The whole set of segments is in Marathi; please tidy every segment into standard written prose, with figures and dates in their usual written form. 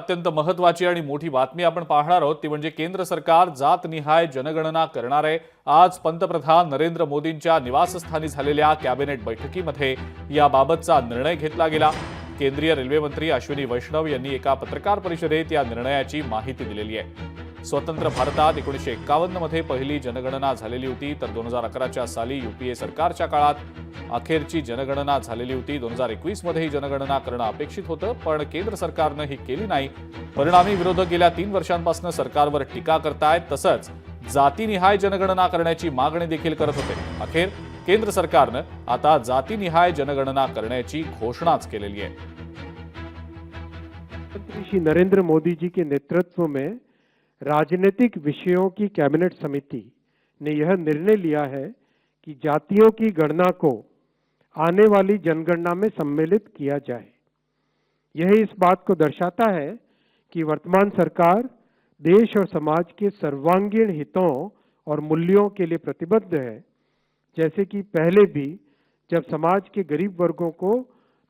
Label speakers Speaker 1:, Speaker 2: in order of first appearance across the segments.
Speaker 1: अत्यंत महत्त्वाची आणि मोठी बातमी आपण पाहणार आहोत ती म्हणजे केंद्र सरकार जातनिहाय जनगणना करणार आहे। आज पंतप्रधान नरेंद्र मोदींच्या निवासस्थानी झालेल्या कॅबिनेट बैठकीमध्ये याबाबतचा निर्णय घेतला गेला। केंद्रीय रेल्वे मंत्री अश्विनी वैष्णव यांनी एका पत्रकार परिषदेत या निर्णयाची माहिती दिलेली आहे। स्वतंत्र भारतात 1951 मध्ये पहिली जनगणना झालेली होती, तर 2011च्या साली यूपीए सरकारच्या काळात अखेरची जनगणना झालेली होती। 2021 मध्ये ही जनगणना करणं अपेक्षित होतं, पण केंद्र सरकारनं ही केली नाही। परिणामी विरोधक गेल्या 3 वर्षांपासून सरकारवर टीका करतायत, तसंच जातीनिहाय जनगणना करण्याची मागणी देखील करत होते। अखेर केंद्र सरकारनं आता जातीनिहाय जनगणना करण्याची घोषणाच केलेली आहे।
Speaker 2: प्रधानमंत्री श्री नरेंद्र मोदी जी के नेतृत्व में राजनीतिक विषयों की कैबिनेट समिति ने यह निर्णय लिया है कि जातियों की गणना को आने वाली जनगणना में सम्मिलित किया जाए। यह इस बात को दर्शाता है कि वर्तमान सरकार देश और समाज के सर्वांगीण हितों और मूल्यों के लिए प्रतिबद्ध है। जैसे कि पहले भी जब समाज के गरीब वर्गों को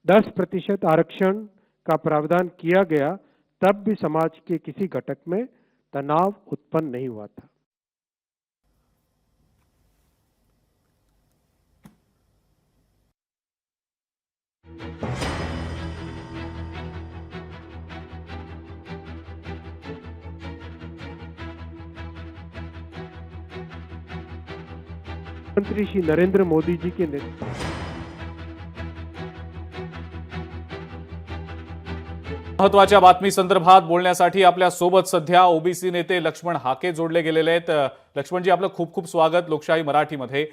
Speaker 2: 10% आरक्षण का प्रावधान किया गया, तब भी समाज के किसी घटक में तनाव उत्पन्न नहीं हुआ था। प्रधानमंत्री श्री नरेंद्र मोदी जी के नेतृत्व
Speaker 1: महत्त्वाच्या बातमी संदर्भात बोलण्यासाठी आपल्या सोबत सध्या ओबीसी नेते लक्ष्मण हाके जोडले गेलेले आहेत। लक्ष्मणजी, आपलं खूप खूप स्वागत लोकशाही मराठीमध्ये।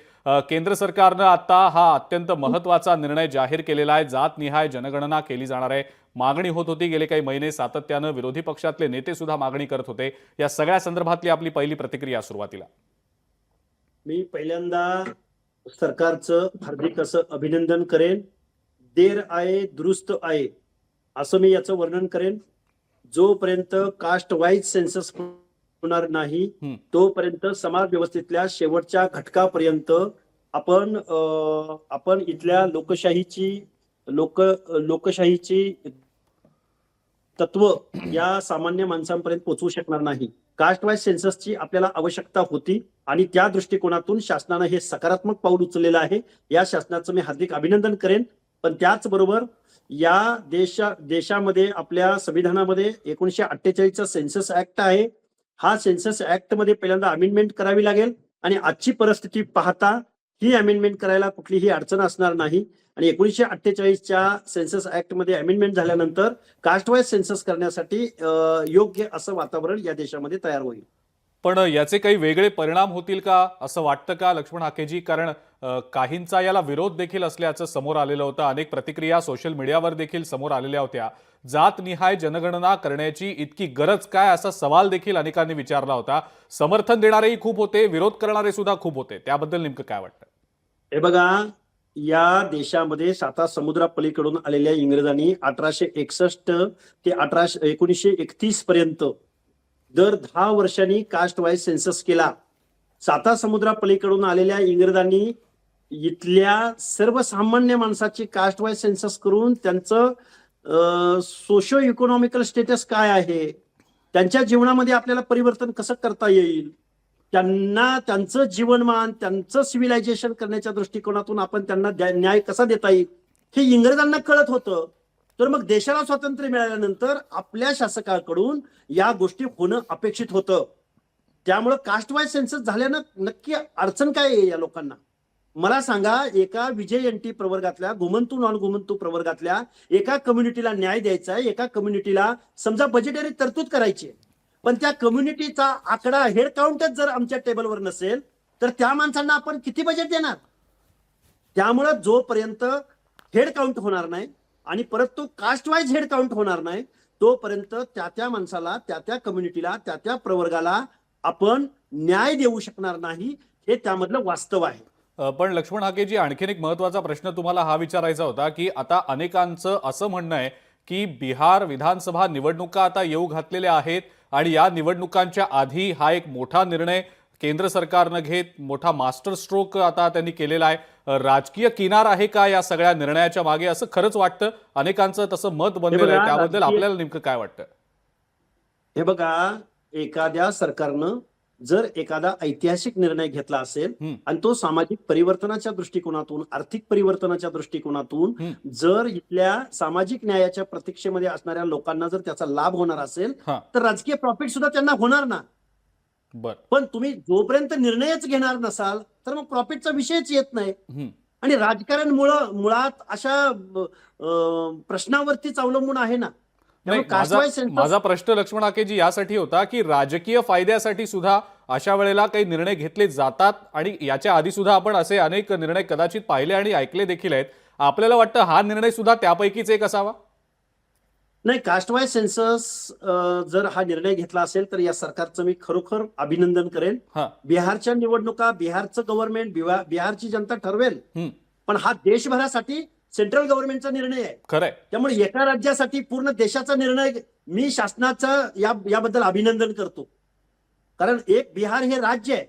Speaker 1: केंद्र सरकारनं आता हा अत्यंत महत्त्वाचा निर्णय जाहीर केलेला आहे। जातनिहाय जनगणना केली जाणार आहे। मागणी होत होती गेले काही महिने सातत्यानं, विरोधी पक्षातले नेते सुद्धा मागणी करत होते। या सगळ्या संदर्भातली आपली पहिली प्रतिक्रिया सुरुवातीला।
Speaker 3: मी पहिल्यांदा सरकारचं हार्दिक असं अभिनंदन करेन। देर आए दुरुस्त आए असं मी याचं वर्णन करेन। जोपर्यंत कास्ट वाईज सेन्सस होणार नाही तोपर्यंत समाज व्यवस्थेतल्या शेवटच्या घटकापर्यंत आपण इथल्या लोकशाहीची तत्व या सामान्य माणसांपर्यंत पोहोचवू शकणार नाही। कास्ट वाईज सेन्ससची आपल्याला आवश्यकता होती आणि त्या दृष्टिकोनातून शासनाने हे सकारात्मक पाऊल उचललेलं आहे। या शासनाचं मी हार्दिक अभिनंदन करेन। पण त्याचबरोबर या देशामध्ये आपल्या संविधानामध्ये 1948चा सेन्सस ऍक्ट आहे। हा सेन्सस ऍक्ट मध्ये पहिल्यांदा अमेंडमेंट करावी लागेल आणि आजची परिस्थिती पाहता ही अमेंडमेंट करायला कुठलीही अडचण असणार नाही। आणि 1948च्या सेन्सस ऍक्ट मध्ये अमेंडमेंट झाल्यानंतर कास्ट वाईज सेन्सस करण्यासाठी योग्य असं वातावरण या देशामध्ये तयार होईल।
Speaker 1: पण याचे काही वेगळे परिणाम होतील का असं वाटतं का लक्ष्मण हाकेजी? कारण काहींचा याला विरोध देखील असल्याचं समोर आलेलं होतं। अनेक प्रतिक्रिया सोशल मीडियावर देखील समोर आलेल्या होत्या। जातनिहाय जनगणना करण्याची इतकी गरज काय असा सवाल देखील अनेकांनी विचारला होता। समर्थन देणारेही खूप होते, विरोध करणारे सुद्धा खूप होते। त्याबद्दल नेमकं काय वाटतं?
Speaker 3: हे बघा, या देशामध्ये 7 समुद्रापलीकडून आलेल्या इंग्रजांनी 1861 ते 1931 पर्यंत दर 10 वर्षांनी कास्ट वाईज सेन्सस केला। 7 समुद्रापलीकडून आलेल्या इंग्रजांनी इथल्या सर्वसामान्य माणसाची कास्ट वाईज सेन्सस करून त्यांचं सोशो इकॉनॉमिकल स्टेटस काय आहे, त्यांच्या जीवनामध्ये आपल्याला परिवर्तन कसं करता येईल, त्यांना त्यांचं जीवनमान, त्यांचं सिव्हिलायझेशन करण्याच्या दृष्टिकोनातून आपण त्यांना न्याय कसा देता येईल हे इंग्रजांना कळत होतं। तर मग देशाला स्वातंत्र्य मिळाल्यानंतर आपल्या शासकाकडून या गोष्टी होणं अपेक्षित होतं। त्यामुळे कास्ट वाईज सेन्सस झाल्यानं नक्की अडचण काय आहे या लोकांना? मला सांगा, एका विजय एनटी प्रवर्गातल्या, घुमंतू नॉन घुमंतू प्रवर्गातल्या एका कम्युनिटीला न्याय द्यायचा आहे, एका कम्युनिटीला समजा बजेटरी तरतूद करायची, पण त्या कम्युनिटीचा आकडा हेड काउंटच जर आमच्या टेबलवर नसेल तर त्या माणसांना आपण किती बजेट देणार? त्यामुळे जोपर्यंत हेड काउंट होणार नाही आणि परत तो कास्ट वाईज हेड काउंट होणार नाही तोपर्यंत त्या माणसाला, त्या कम्युनिटीला, त्या प्रवर्गाला आपण न्याय देऊ शकणार नाही। हे त्यामधलं वास्तव आहे।
Speaker 1: पण लक्ष्मण हाकेजी, आणखीन एक महत्त्वाचा प्रश्न तुम्हाला हा विचारायचा होता की आता अनेकांचं असं म्हणणं आहे की बिहार विधानसभा निवडणुका आता येऊ घातलेल्या आहेत आणि या निवडणुकांच्या आधी हा एक मोठा निर्णय केंद्र सरकारनं घेत मोठा मास्टर स्ट्रोक आता त्यांनी केलेला आहे। राजकीय किनार आहे का या सगळ्या निर्णयाच्या मागे, असं खरंच वाटतं? अनेकांचं तसं मत बनलेलं आहे, त्याबद्दल आपल्याला नेमकं काय वाटतं?
Speaker 3: हे बघा, एखाद्या सरकारनं जर एखादा ऐतिहासिक निर्णय घेतला असेल आणि तो सामाजिक परिवर्तनाच्या दृष्टिकोनातून, आर्थिक परिवर्तनाच्या दृष्टिकोनातून जर इथल्या सामाजिक न्यायाच्या प्रतीक्षेमध्ये असणाऱ्या लोकांना जर त्याचा लाभ होणार असेल तर राजकीय प्रॉफिट सुद्धा त्यांना होणार ना. पण तुम्ही जोपर्यंत निर्णयच घेणार नसाल तर मग प्रॉफिटचा विषयच येत नाही. आणि राजकारण मुळात अशा प्रश्नावरतीच अवलंबून आहे ना.
Speaker 1: माझा प्रश्न लक्ष्मण हाकेजी यासाठी होता की राजकीय फायद्यासाठी सुद्धा अशा वेळेला काही निर्णय घेतले जातात आणि याच्या आधी सुद्धा आपण असे अनेक निर्णय कदाचित पाहिले आणि ऐकले देखील आहेत. आपल्याला वाटतं हा निर्णय सुद्धा त्यापैकीच एक असावा?
Speaker 3: नाही, कास्ट वाईज सेन्सस जर हा निर्णय घेतला असेल तर या सरकारचं मी खरोखर अभिनंदन करेन. बिहारच्या निवडणुका, बिहारचं गव्हर्नमेंट, बिहारची जनता ठरवेल. पण हा देशभरासाठी सेंट्रल गव्हर्नमेंटचा निर्णय आहे.
Speaker 1: खरंय.
Speaker 3: त्यामुळे एका राज्यासाठी पूर्ण देशाचा निर्णय, मी शासनाचं याबद्दल अभिनंदन करतो. कारण एक बिहार हे राज्य आहे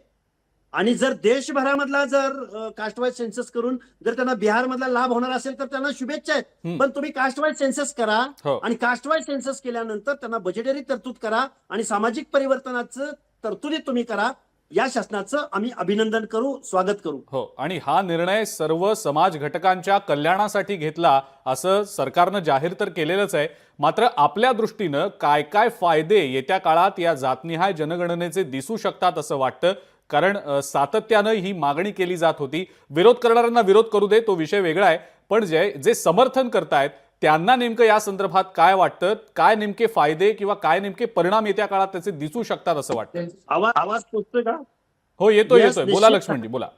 Speaker 3: आणि जर देशभरामधला जर कास्ट वाईज सेन्सस करून जर त्यांना बिहारमधला लाभ होणार असेल तर त्यांना शुभेच्छा आहेत. पण तुम्ही कास्ट वाईज सेन्सस करा आणि कास्ट वाईज सेन्सस केल्यानंतर त्यांना बजेटरी तरतूद करा आणि सामाजिक परिवर्तनाचं तरतुदी तुम्ही करा. या शासनाचं आम्ही अभिनंदन करू, स्वागत करू.
Speaker 1: हो, आणि हा निर्णय सर्व समाज घटकांच्या कल्याणासाठी घेतला असं सरकारनं जाहीर तर केलेलंच आहे. मात्र आपल्या दृष्टीनं काय काय फायदे येत्या काळात या जातनिहाय जनगणनेचे दिसू शकतात असं वाटतं? कारण सातत्यानं ही मागणी केली जात होती. विरोध करणाऱ्यांना विरोध करू दे, तो विषय वेगळा आहे. पण जे समर्थन करतायत त्यांना नेमकं या संदर्भात काय वाटतं? काय नेमके फायदे किंवा काय नेमके परिणाम येत्या काळात त्याचे दिसू शकतात असं वाटतं?
Speaker 3: आवाज पोहोचतोय का?
Speaker 1: हो, येतोय. बोला लक्ष्मणजी, बोला.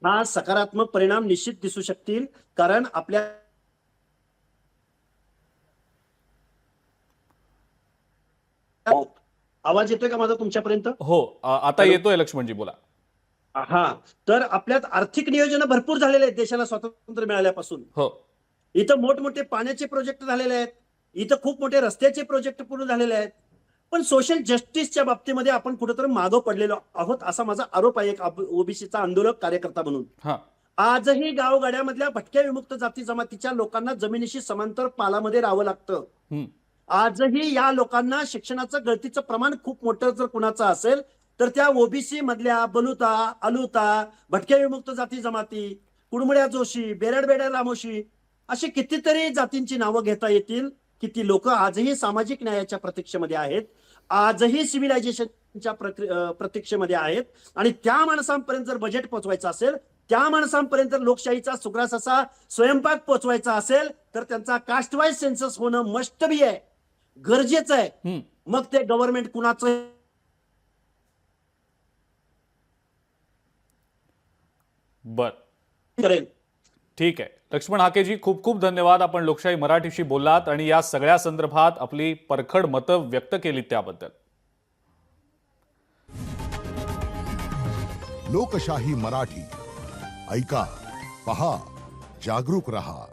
Speaker 3: हा सकारात्मक परिणाम निश्चित दिसू शकतील. कारण आपल्या आवाज येतोय का माझा तुमच्यापर्यंत?
Speaker 1: हो, आता येतोय लक्ष्मणजी, बोला.
Speaker 3: हा, तर आपल्यात आर्थिक नियोजन भरपूर झालेले आहेत देशाला स्वातंत्र्य मिळाल्यापासून.
Speaker 1: हो,
Speaker 3: इथं मोठमोठे पाण्याचे प्रोजेक्ट झालेले आहेत, इथं खूप मोठे रस्त्याचे प्रोजेक्ट पूर्ण झालेले आहेत. पण सोशल जस्टिसच्या बाबतीमध्ये आपण कुठेतरी मागं पडलेलो आहोत असा माझा आरोप आहे एक ओबीसीचा आंदोलक कार्यकर्ता म्हणून. आजही गावगाड्यामधल्या भटक्या विमुक्त जाती जमातीच्या लोकांना जमिनीशी समांतर पालामध्ये राहावं लागतं. आजही या लोकांना शिक्षणाचं गळतीचं प्रमाण खूप मोठं जर कुणाचं असेल तर त्या ओबीसी मधल्या बलुता, अलुता, भटक्या विमुक्त जाती जमाती, कुडमुड्या जोशी, बेरडबेड्या रामोशी अशी कितीतरी जातींची नावं घेता येतील. किती लोक आजही सामाजिक न्यायाच्या प्रतीक्षेमध्ये आहेत, आजही सिव्हिलायझेशनच्या प्रतीक्षेमध्ये आहेत. आणि त्या माणसांपर्यंत जर बजेट पोहोचवायचं असेल, त्या माणसांपर्यंत लोकशाहीचा सुग्रास असा स्वयंपाक पोहोचवायचा असेल तर त्यांचा कास्ट वाईज सेन्सस होणं मस्ट बी आहे, गरजेचं आहे. मग ते गव्हर्नमेंट कुणाचं करेल.
Speaker 1: ठीक आहे. लक्ष्मण हाकेजी, खूप खूप धन्यवाद. आपण लोकशाही मराठीशी बोललात आणि या सगळ्या संदर्भात आपली परखड मतं व्यक्त केलीत त्याबद्दल.
Speaker 4: लोकशाही मराठी ऐका, पहा, जागरूक रहा.